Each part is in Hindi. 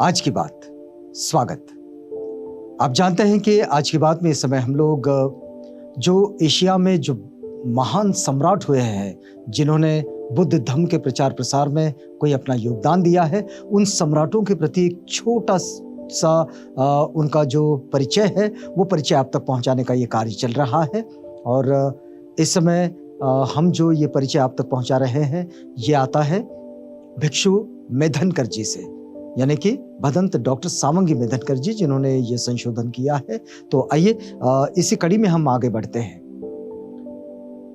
आज की बात, स्वागत। आप जानते हैं कि आज की बात में इस समय हम लोग जो एशिया में जो महान सम्राट हुए हैं, जिन्होंने बुद्ध धर्म के प्रचार प्रसार में कोई अपना योगदान दिया है, उन सम्राटों के प्रति एक छोटा सा उनका जो परिचय है, वो परिचय आप तक पहुंचाने का ये कार्य चल रहा है। और इस समय हम जो ये परिचय आप तक पहुंचा रहे हैं, ये आता है भिक्षु मेधनकर जी से, यानी कि भदंत डॉक्टर सावंगी मेधनकर जी, जिन्होंने ये संशोधन किया है। तो आइए इसी कड़ी में हम आगे बढ़ते हैं।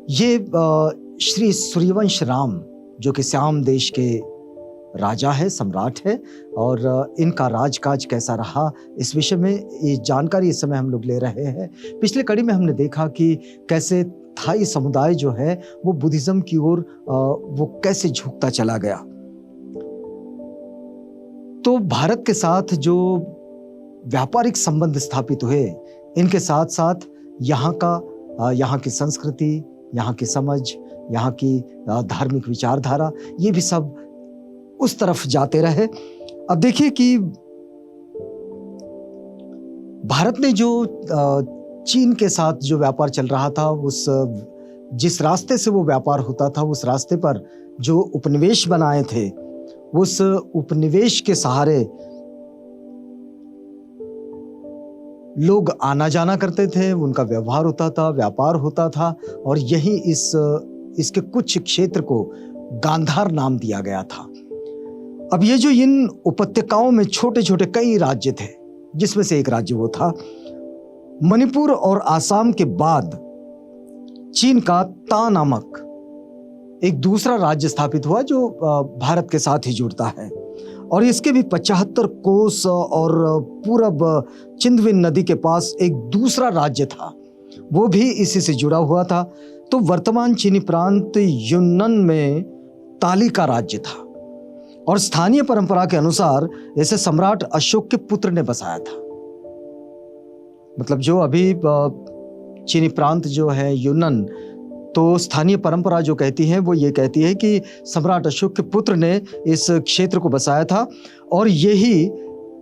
ये श्री सूर्यवंश राम, जो कि श्याम देश के राजा है, सम्राट है, और इनका राजकाज कैसा रहा, इस विषय में ये जानकारी इस समय हम लोग ले रहे हैं। पिछले कड़ी में हमने देखा कि कैसे थाई समुदाय जो है वो बुद्धिज्म की ओर वो कैसे झुकता चला गया। तो भारत के साथ जो व्यापारिक संबंध स्थापित हुए, इनके साथ साथ यहाँ की संस्कृति, यहाँ की समझ, यहाँ की धार्मिक विचारधारा, ये भी सब उस तरफ जाते रहे। अब देखिए कि भारत ने जो चीन के साथ जो व्यापार चल रहा था, जिस रास्ते से वो व्यापार होता था, उस रास्ते पर जो उपनिवेश बनाए थे, उस उपनिवेश के सहारे लोग आना जाना करते थे, उनका व्यवहार होता था, व्यापार होता था, और यही इसके कुछ क्षेत्र को गांधार नाम दिया गया था। अब ये जो इन उपत्यकाओं में छोटे छोटे कई राज्य थे, जिसमें से एक राज्य वो था मणिपुर, और आसाम के बाद चीन का ता नामक एक दूसरा राज्य स्थापित हुआ, जो भारत के साथ ही जुड़ता है। और इसके भी 75 कोस और पूरब चिंदविन नदी के पास एक दूसरा राज्य था, वो भी इसी से जुड़ा हुआ था। तो वर्तमान चीनी प्रांत युन्नन में ताली का राज्य था, और स्थानीय परंपरा के अनुसार इसे सम्राट अशोक के पुत्र ने बसाया था। मतलब जो अभी चीनी प्रांत जो है युन्नन, तो स्थानीय परंपरा जो कहती है वो ये कहती है कि सम्राट अशोक के पुत्र ने इस क्षेत्र को बसाया था, और यही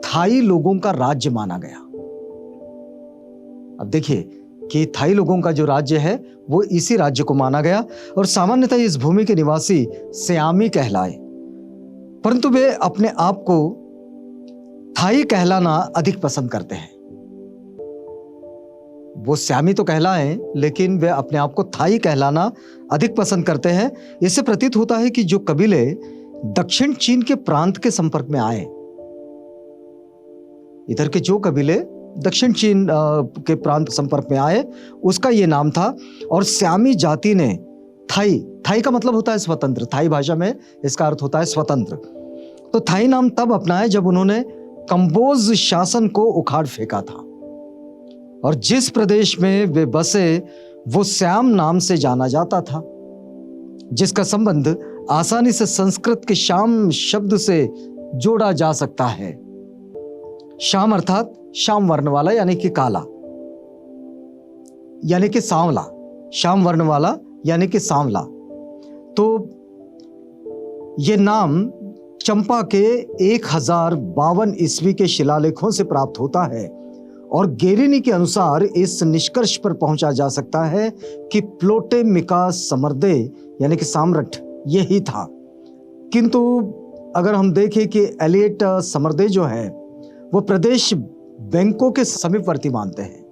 थाई लोगों का राज्य माना गया। अब देखिए कि थाई लोगों का जो राज्य है वो इसी राज्य को माना गया, और सामान्यतः इस भूमि के निवासी सियामी कहलाए, परंतु वे अपने आप को थाई कहलाना अधिक पसंद करते हैं। वो स्यामी तो कहलाएं, लेकिन वे अपने आप को थाई कहलाना अधिक पसंद करते हैं। इससे प्रतीत होता है कि जो कबीले दक्षिण चीन के प्रांत के संपर्क में आए, इधर के जो कबीले दक्षिण चीन के प्रांत संपर्क में आए, उसका ये नाम था। और स्यामी जाति ने थाई का मतलब होता है स्वतंत्र, थाई भाषा में इसका अर्थ होता है स्वतंत्र। तो थाई नाम तब अपनाया जब उन्होंने कंबोज शासन को उखाड़ फेंका था, और जिस प्रदेश में वे बसे वो श्याम नाम से जाना जाता था, जिसका संबंध आसानी से संस्कृत के श्याम शब्द से जोड़ा जा सकता है। श्याम अर्थात श्याम वर्ण वाला, यानी कि काला, यानी कि सांवला। श्याम वर्ण वाला यानी कि सांवला। तो ये नाम चंपा के 1052 ईस्वी के शिलालेखों से प्राप्त होता है, और गेरिनी के अनुसार इस निष्कर्ष पर पहुंचा जा सकता है कि प्लोटेमिका समर्दे यानी कि साम्राट यही था। किंतु अगर हम देखें कि एलियट समर्दे जो है वो प्रदेश बैंकों के समीपवर्ती मानते हैं,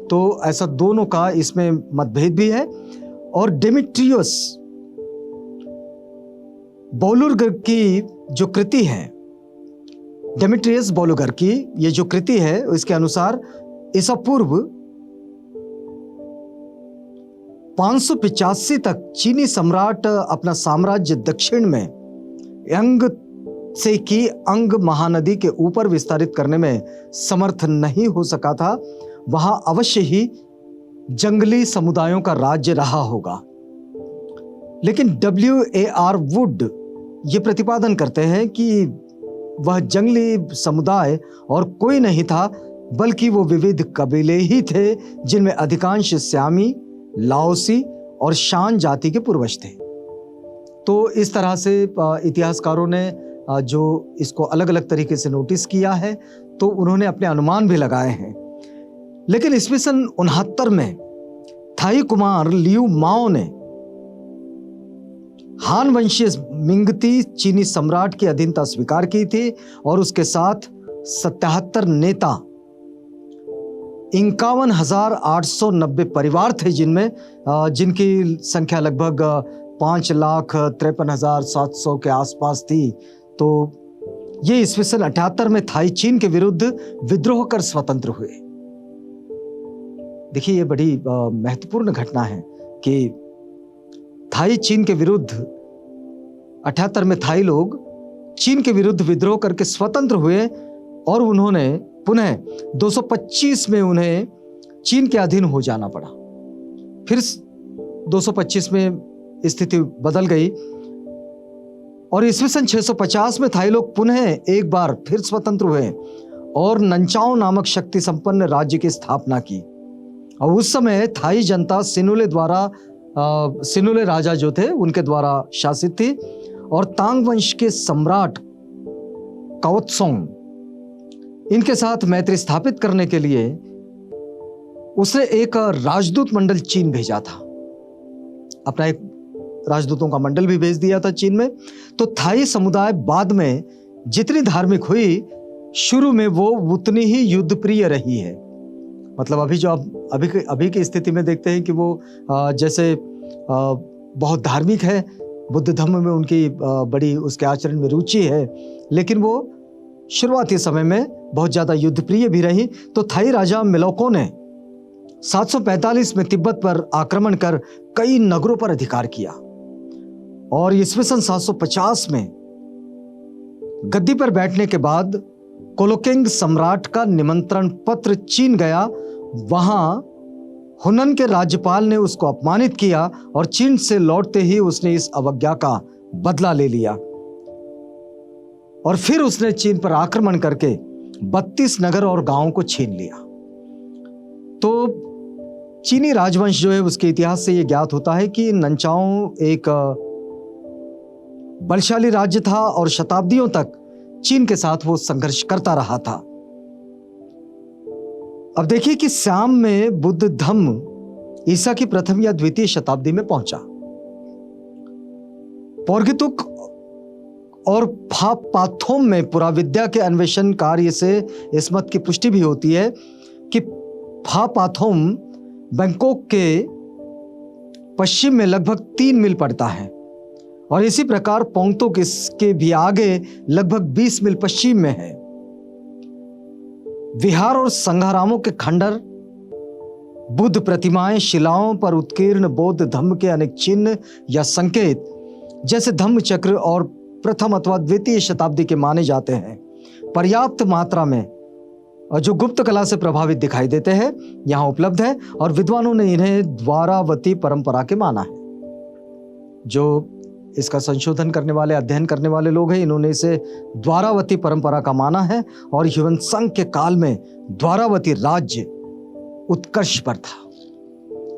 तो ऐसा दोनों का इसमें मतभेद भी है। और डेमेट्रियस बोलुर्गर की जो कृति है, डेमेट्रियस बोलुगर की ये जो कृति है, इसके अनुसार ईसा पूर्व 585 तक चीनी सम्राट अपना साम्राज्य दक्षिण में यांग से की अंग महानदी के ऊपर विस्तारित करने में समर्थ नहीं हो सका था। वहां अवश्य ही जंगली समुदायों का राज्य रहा होगा। लेकिन W.A.R. वुड ये प्रतिपादन करते हैं कि वह जंगली समुदाय और कोई नहीं था, बल्कि वो विविध कबीले ही थे, जिनमें अधिकांश स्यामी, लाओसी और शान जाति के पूर्वज थे। तो इस तरह से इतिहासकारों ने जो इसको अलग अलग तरीके से नोटिस किया है, तो उन्होंने अपने अनुमान भी लगाए हैं। लेकिन ईस्वी सन 69 में थाई कुमार लियू माओ ने हान वंशीय मिंगती चीनी सम्राट की अधीनता स्वीकार की थी और उसके साथ 77 नेता 51,890 परिवार थे, जिनकी संख्या लगभग 5,53,700 के आसपास थी। तो ये ईस्वी सन 78 में थाई चीन के विरुद्ध विद्रोह कर स्वतंत्र हुए। देखिए, ये बड़ी महत्वपूर्ण घटना है कि थाई चीन के विरुद्ध 78 में थाई लोग चीन के विरुद्ध विद्रोह करके स्वतंत्र हुए और उन्होंने पुनः 225 में उन्हें चीन के अधीन हो जाना पड़ा। फिर 225 में स्थिति बदल गई और ईस्वी सन 650 में थाई लोग पुनः एक बार फिर स्वतंत्र हुए और नंचाओ नामक शक्ति संपन्न राज्य की स्थापना की। और उस समय थाई जनता सिनुले राजा जो थे उनके द्वारा शासित थी और तांग वंश के सम्राट काओत्सोंग इनके साथ मैत्री स्थापित करने के लिए उसने एक राजदूत मंडल चीन भेजा था। अपना एक राजदूतों का मंडल भी भेज दिया था चीन में। तो थाई समुदाय बाद में जितनी धार्मिक हुई, शुरू में वो उतनी ही युद्ध प्रिय रही है। मतलब अभी जो आप अभी की स्थिति में देखते हैं कि वो जैसे बहुत धार्मिक है, बुद्ध धर्म में उनकी बड़ी उसके आचरण में रुचि है, लेकिन वो शुरुआती समय में बहुत ज़्यादा युद्ध प्रिय भी रही। तो थाई राजा मिलोको ने 745 में तिब्बत पर आक्रमण कर कई नगरों पर अधिकार किया और ईस्वी सन 750 में गद्दी पर बैठने के बाद कोलोकेंग सम्राट का निमंत्रण पत्र चीन गया। वहां हुनन के राज्यपाल ने उसको अपमानित किया और चीन से लौटते ही उसने इस अवज्ञा का बदला ले लिया और फिर उसने चीन पर आक्रमण करके 32 नगर और गांवों को छीन लिया। तो चीनी राजवंश जो है उसके इतिहास से यह ज्ञात होता है कि नंचाओ एक बलशाली राज्य था और शताब्दियों तक चीन के साथ वो संघर्ष करता रहा था। अब देखिए कि श्याम में बुद्ध धम्म ईसा की प्रथम या द्वितीय शताब्दी में पहुंचा। पौर्गितुक और फापाथोम में पुराविद्या के अन्वेषण कार्य से इस मत की पुष्टि भी होती है कि फापाथोम बैंकॉक के पश्चिम में लगभग 3 मील पड़ता है और इसी प्रकार पोंगतोक इसके भी आगे लगभग 20 मील पश्चिम में है। विहार और संघारामों के खंडर, बुद्ध प्रतिमाएं, शिलाओं पर उत्कीर्ण बौद्ध धम्म के अनेक चिन्ह या संकेत जैसे धम्म चक्र और प्रथम अथवा द्वितीय शताब्दी के माने जाते हैं, पर्याप्त मात्रा में और जो गुप्त कला से प्रभावित दिखाई देते हैं यहां उपलब्ध है और विद्वानों ने इन्हें द्वारावती परंपरा के माना है। जो इसका संशोधन करने वाले, अध्ययन करने वाले लोग हैं, इन्होंने इसे द्वारावती परंपरा का माना है और ह्वेनसांग के काल में द्वारावती राज्य उत्कर्ष पर था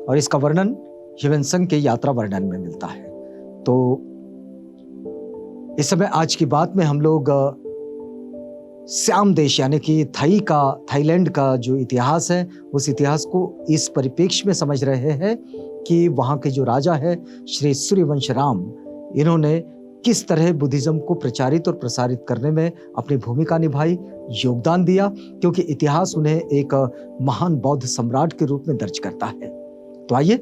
और इसका वर्णन ह्वेनसांग के यात्रा वर्णन में मिलता है। तो इस समय आज की बात में हम लोग श्याम देश यानी कि थाईलैंड का जो इतिहास है उस इतिहास को इस परिप्रेक्ष्य में समझ रहे हैं कि वहाँ के जो राजा है श्री सूर्यवंश राम, इन्होंने किस तरह बुद्धिज्म को प्रचारित और प्रसारित करने में अपनी भूमिका निभाई, योगदान दिया, क्योंकि इतिहास उन्हें एक महान बौद्ध सम्राट के रूप में दर्ज करता है। तो आइए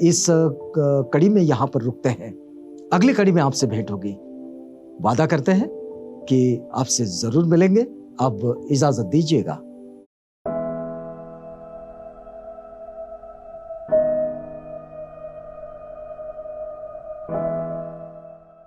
इस कड़ी में यहाँ पर रुकते हैं। अगली कड़ी में आपसे भेंट होगी। वादा करते हैं कि आपसे जरूर मिलेंगे। अब इजाजत दीजिएगा।